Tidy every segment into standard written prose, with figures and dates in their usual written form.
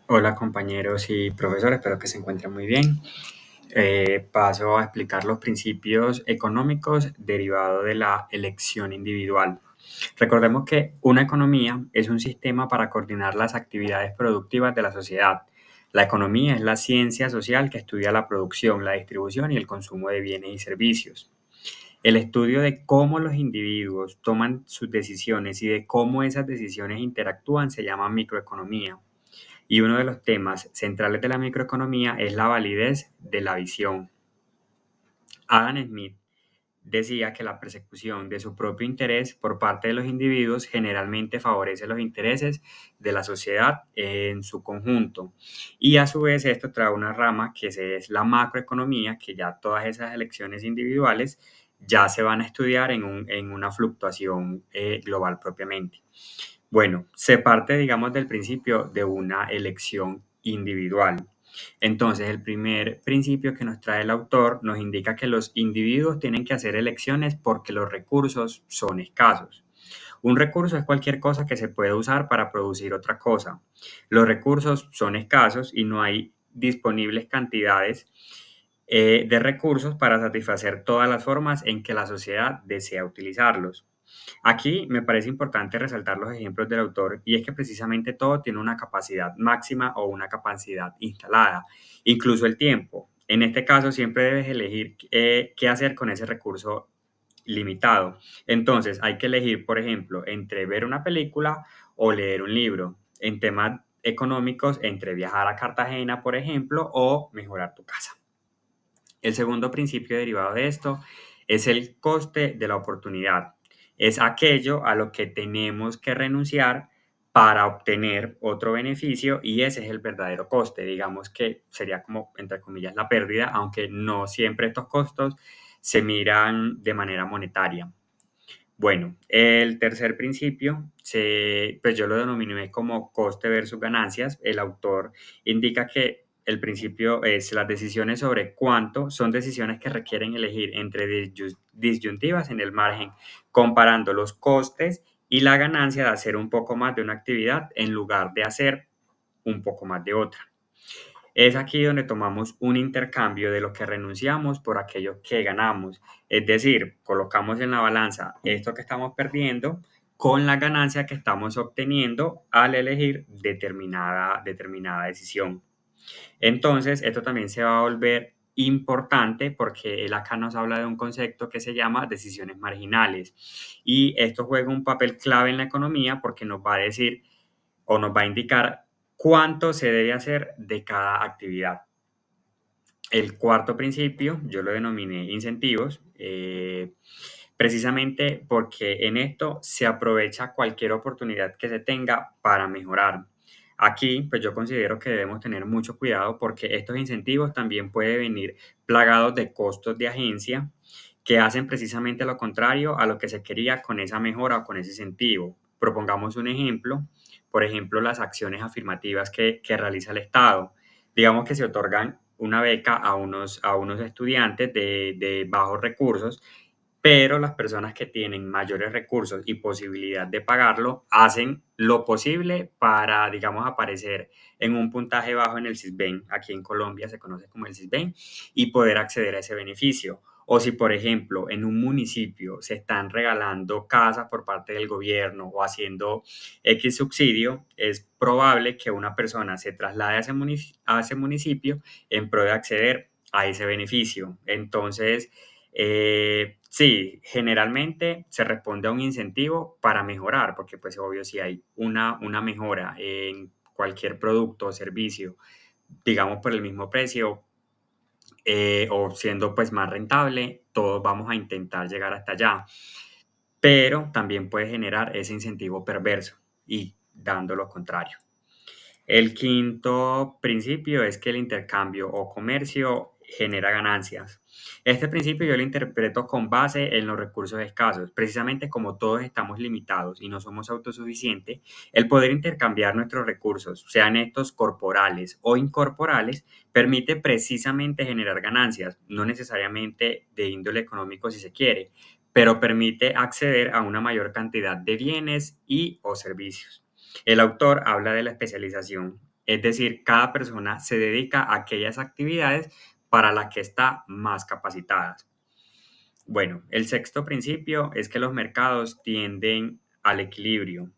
Hola compañeros y profesores, espero que se encuentren muy bien. Paso a explicar los principios económicos derivados de la elección individual. Recordemos que una economía es un sistema para coordinar las actividades productivas de la sociedad. La economía es la ciencia social que estudia la producción, la distribución y el consumo de bienes y servicios. El estudio de cómo los individuos toman sus decisiones y de cómo esas decisiones interactúan se llama microeconomía. Y uno de los temas centrales de la microeconomía es la validez de la visión. Adam Smith decía que la persecución de su propio interés por parte de los individuos generalmente favorece los intereses de la sociedad en su conjunto. Y a su vez esto trae una rama que es la macroeconomía, que ya todas esas elecciones individuales ya se van a estudiar en una fluctuación global propiamente. Bueno, se parte, digamos, del principio de una elección individual. Entonces, el primer principio que nos trae el autor nos indica que los individuos tienen que hacer elecciones porque los recursos son escasos. Un recurso es cualquier cosa que se puede usar para producir otra cosa. Los recursos son escasos y no hay disponibles cantidades de recursos para satisfacer todas las formas en que la sociedad desea utilizarlos. Aquí me parece importante resaltar los ejemplos del autor y es que precisamente todo tiene una capacidad máxima o una capacidad instalada, incluso el tiempo. En este caso siempre debes elegir qué hacer con ese recurso limitado. Entonces hay que elegir, por ejemplo, entre ver una película o leer un libro. En temas económicos, entre viajar a Cartagena, por ejemplo, o mejorar tu casa. El segundo principio derivado de esto es el coste de la oportunidad. Es aquello a lo que tenemos que renunciar para obtener otro beneficio y ese es el verdadero coste. Digamos que sería como, entre comillas, la pérdida, aunque no siempre estos costos se miran de manera monetaria. Bueno, el tercer principio, pues yo lo denominé como coste versus ganancias. El autor indica que el principio es las decisiones sobre cuánto son decisiones que requieren elegir entre disyuntivas en el margen, comparando los costes y la ganancia de hacer un poco más de una actividad en lugar de hacer un poco más de otra. Es aquí donde tomamos un intercambio de lo que renunciamos por aquello que ganamos. Es decir, colocamos en la balanza esto que estamos perdiendo con la ganancia que estamos obteniendo al elegir determinada decisión. Entonces, esto también se va a volver importante porque él acá nos habla de un concepto que se llama decisiones marginales. Y esto juega un papel clave en la economía porque nos va a decir o nos va a indicar cuánto se debe hacer de cada actividad. El cuarto principio, yo lo denominé incentivos, precisamente porque en esto se aprovecha cualquier oportunidad que se tenga para mejorar. Aquí, pues yo considero que debemos tener mucho cuidado porque estos incentivos también pueden venir plagados de costos de agencia que hacen precisamente lo contrario a lo que se quería con esa mejora o con ese incentivo. Propongamos un ejemplo, por ejemplo, las acciones afirmativas que realiza el Estado. Digamos que se otorgan una beca a unos estudiantes de bajos recursos, pero las personas que tienen mayores recursos y posibilidad de pagarlo hacen lo posible para, digamos, aparecer en un puntaje bajo en el Sisbén, aquí en Colombia se conoce como el Sisbén, y poder acceder a ese beneficio. O si, por ejemplo, en un municipio se están regalando casas por parte del gobierno o haciendo X subsidio, es probable que una persona se traslade a ese municipio en pro de acceder a ese beneficio. Entonces, sí, generalmente se responde a un incentivo para mejorar, porque pues obvio si hay una mejora en cualquier producto o servicio, digamos por el mismo precio o siendo pues más rentable, todos vamos a intentar llegar hasta allá, pero también puede generar ese incentivo perverso y dando lo contrario. El quinto principio es que el intercambio o comercio genera ganancias. Este principio yo lo interpreto con base en los recursos escasos. Precisamente como todos estamos limitados y no somos autosuficientes, el poder intercambiar nuestros recursos, sean estos corporales o incorporales, permite precisamente generar ganancias, no necesariamente de índole económico si se quiere, pero permite acceder a una mayor cantidad de bienes y o servicios. El autor habla de la especialización Es decir, cada persona se dedica a aquellas actividades para las que está más capacitada. Bueno, el sexto principio es que los mercados tienden al equilibrio.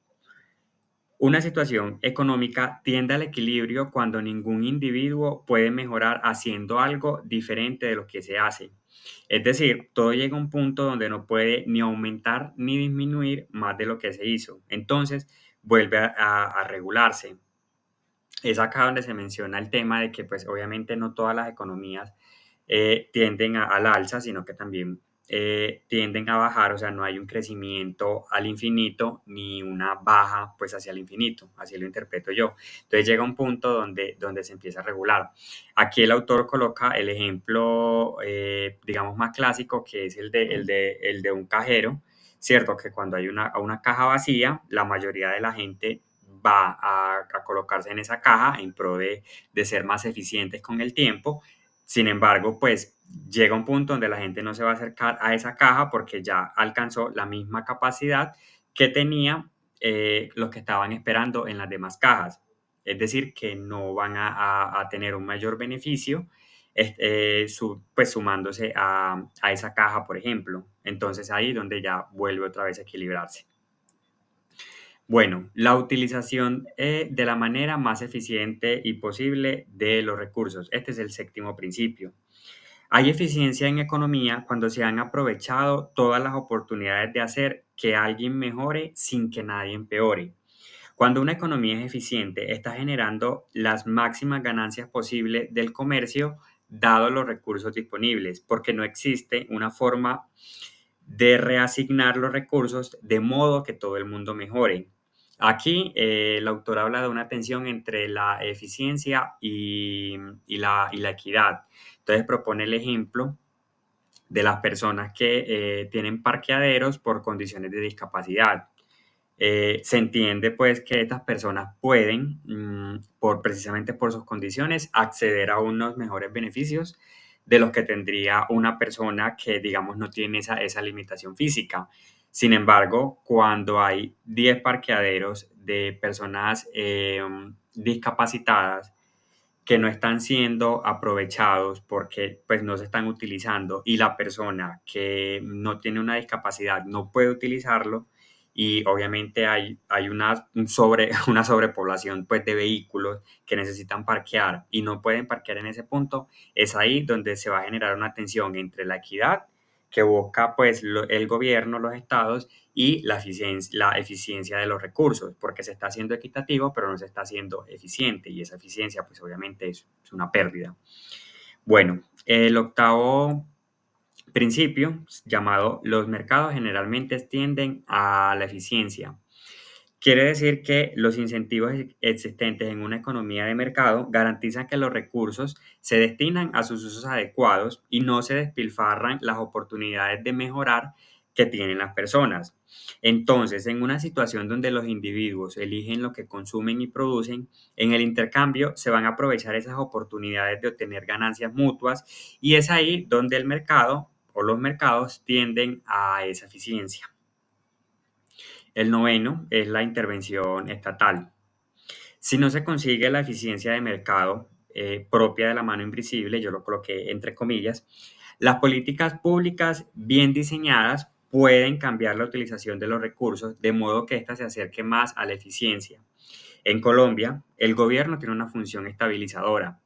Una situación económica tiende al equilibrio cuando ningún individuo puede mejorar haciendo algo diferente de lo que se hace. Es decir, todo llega a un punto donde no puede ni aumentar ni disminuir más de lo que se hizo. Entonces, vuelve a regularse. Es acá donde se menciona el tema de que, pues, obviamente no todas las economías tienden al alza, sino que también tienden a bajar, o sea, no hay un crecimiento al infinito ni una baja, pues, hacia el infinito, así lo interpreto yo. Entonces llega un punto donde se empieza a regular. Aquí el autor coloca el ejemplo, digamos, más clásico, que es el de un cajero, ¿cierto? Que cuando hay una caja vacía, la mayoría de la gente va a colocarse en esa caja en pro de ser más eficientes con el tiempo. Sin embargo, pues llega un punto donde la gente no se va a acercar a esa caja porque ya alcanzó la misma capacidad que tenía los que estaban esperando en las demás cajas. Es decir, que no van a tener un mayor beneficio pues sumándose a esa caja, por ejemplo. Entonces ahí donde ya vuelve otra vez a equilibrarse. Bueno, la utilización de la manera más eficiente y posible de los recursos. Este es el séptimo principio. Hay eficiencia en economía cuando se han aprovechado todas las oportunidades de hacer que alguien mejore sin que nadie empeore. Cuando una economía es eficiente, está generando las máximas ganancias posibles del comercio, dado los recursos disponibles, porque no existe una forma de reasignar los recursos de modo que todo el mundo mejore. Aquí el autor habla de una tensión entre la eficiencia y la equidad. Entonces propone el ejemplo de las personas que tienen parqueaderos por condiciones de discapacidad. Se entiende pues que estas personas pueden, precisamente por sus condiciones, acceder a unos mejores beneficios de los que tendría una persona que, digamos, no tiene esa limitación física. Sin embargo, cuando hay 10 parqueaderos de personas discapacitadas que no están siendo aprovechados porque pues no se están utilizando y la persona que no tiene una discapacidad no puede utilizarlo y obviamente hay una sobrepoblación pues de vehículos que necesitan parquear y no pueden parquear en ese punto, es ahí donde se va a generar una tensión entre la equidad que busca pues el gobierno, los estados y la eficiencia de los recursos, porque se está haciendo equitativo, pero no se está haciendo eficiente y esa eficiencia pues obviamente es una pérdida. Bueno, el octavo principio, llamado los mercados generalmente tienden a la eficiencia. Quiere decir que los incentivos existentes en una economía de mercado garantizan que los recursos se destinan a sus usos adecuados y no se despilfarran las oportunidades de mejorar que tienen las personas. Entonces, en una situación donde los individuos eligen lo que consumen y producen, en el intercambio se van a aprovechar esas oportunidades de obtener ganancias mutuas y es ahí donde el mercado o los mercados tienden a esa eficiencia. El noveno es la intervención estatal. Si no se consigue la eficiencia de mercado propia de la mano invisible, yo lo coloqué entre comillas, las políticas públicas bien diseñadas pueden cambiar la utilización de los recursos de modo que ésta se acerque más a la eficiencia. En Colombia, el gobierno tiene una función estabilizadora,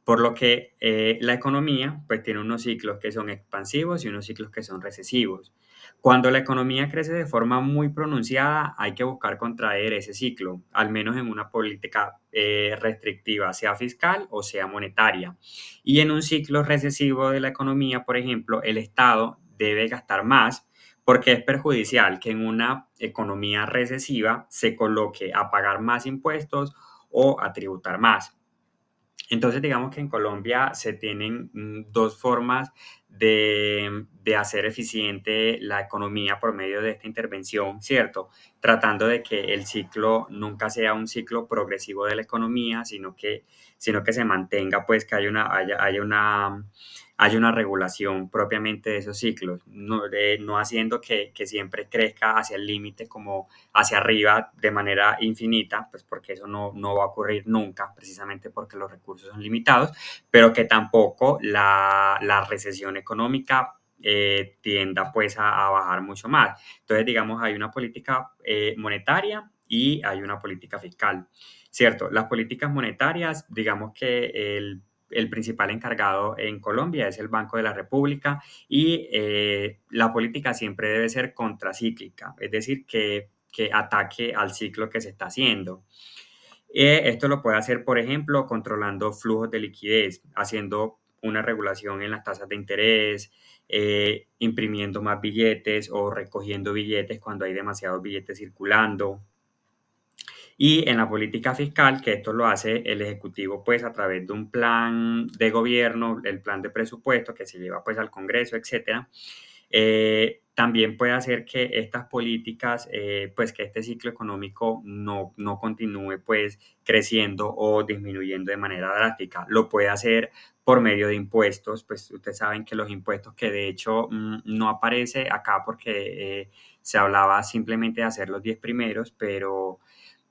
por lo que la economía pues, tiene unos ciclos que son expansivos y unos ciclos que son recesivos. Cuando la economía crece de forma muy pronunciada, hay que buscar contraer ese ciclo, al menos en una política restrictiva, sea fiscal o sea monetaria. Y en un ciclo recesivo de la economía, por ejemplo, el Estado debe gastar más porque es perjudicial que en una economía recesiva se coloque a pagar más impuestos o a tributar más. Entonces, digamos que en Colombia se tienen dos formas de hacer eficiente la economía por medio de esta intervención, ¿cierto? Tratando de que el ciclo nunca sea un ciclo progresivo de la economía, sino que se mantenga, pues, que haya hay una regulación propiamente de esos ciclos, no haciendo que siempre crezca hacia el límite como hacia arriba de manera infinita, pues porque eso no va a ocurrir nunca, precisamente porque los recursos son limitados, pero que tampoco la recesión económica tienda pues a bajar mucho más. Entonces, digamos, hay una política monetaria y hay una política fiscal, ¿cierto? Las políticas monetarias, digamos que el principal encargado en Colombia es el Banco de la República y la política siempre debe ser contracíclica, es decir, que ataque al ciclo que se está haciendo. Esto lo puede hacer, por ejemplo, controlando flujos de liquidez, haciendo una regulación en las tasas de interés, imprimiendo más billetes o recogiendo billetes cuando hay demasiados billetes circulando. Y en la política fiscal, que esto lo hace el Ejecutivo pues a través de un plan de gobierno, el plan de presupuesto que se lleva pues al Congreso, etcétera, también puede hacer que estas políticas, pues que este ciclo económico no continúe pues creciendo o disminuyendo de manera drástica. Lo puede hacer por medio de impuestos, pues ustedes saben que los impuestos que de hecho no aparece acá porque se hablaba simplemente de hacer los 10 primeros, pero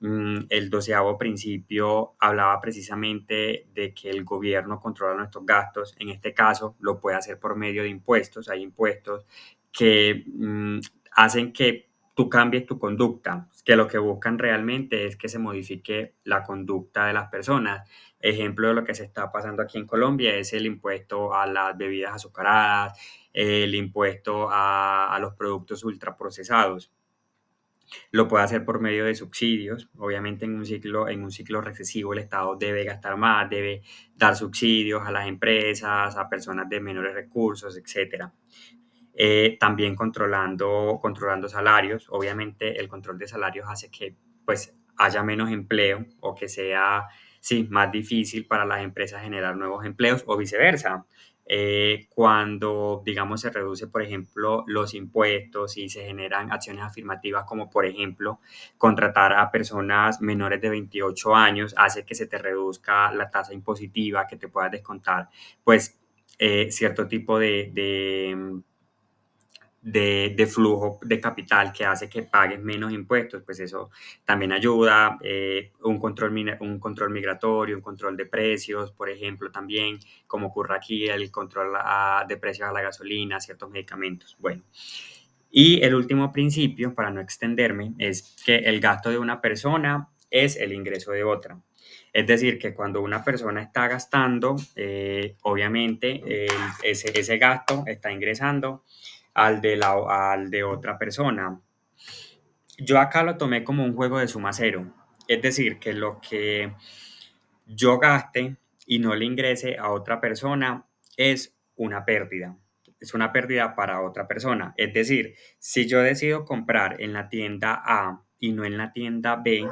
el 12º principio hablaba precisamente de que el gobierno controla nuestros gastos. En este caso, lo puede hacer por medio de impuestos. Hay impuestos que hacen que tú cambies tu conducta, que lo que buscan realmente es que se modifique la conducta de las personas. Ejemplo de lo que se está pasando aquí en Colombia es el impuesto a las bebidas azucaradas, el impuesto a los productos ultraprocesados. Lo puede hacer por medio de subsidios. Obviamente en un ciclo recesivo el Estado debe gastar más, debe dar subsidios a las empresas, a personas de menores recursos, etcétera. También controlando salarios. Obviamente el control de salarios hace que pues haya menos empleo o que sea sí, más difícil para las empresas generar nuevos empleos o viceversa. Cuando, digamos, se reduce, por ejemplo, los impuestos y se generan acciones afirmativas como, por ejemplo, contratar a personas menores de 28 años, hace que se te reduzca la tasa impositiva, que te puedas descontar, pues, cierto tipo de flujo de capital que hace que pagues menos impuestos, pues eso también ayuda. Un control migratorio, un control de precios, por ejemplo, también, como ocurre aquí, el control de precios a la gasolina, ciertos medicamentos. Bueno, y el último principio, para no extenderme, es que el gasto de una persona es el ingreso de otra. Es decir, que cuando una persona está gastando, obviamente ese gasto está ingresando al de otra persona. Yo acá lo tomé como un juego de suma cero. Es decir, que lo que yo gaste y no le ingrese a otra persona es una pérdida. Es una pérdida para otra persona. Es decir, si yo decido comprar en la tienda A y no en la tienda B,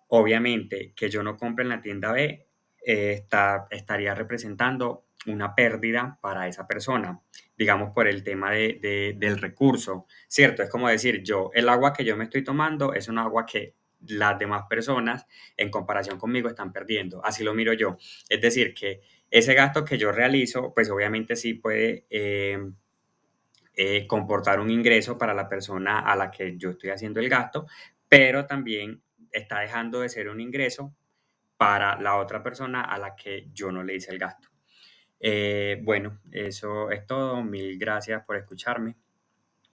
obviamente que yo no compre en la tienda B estaría representando una pérdida para esa persona, digamos por el tema del recurso, ¿cierto? Es como decir, el agua que yo me estoy tomando es un agua que las demás personas en comparación conmigo están perdiendo, así lo miro yo. Es decir, que ese gasto que yo realizo, pues obviamente sí puede comportar un ingreso para la persona a la que yo estoy haciendo el gasto, pero también está dejando de ser un ingreso para la otra persona a la que yo no le hice el gasto. Bueno, eso es todo. Mil gracias por escucharme.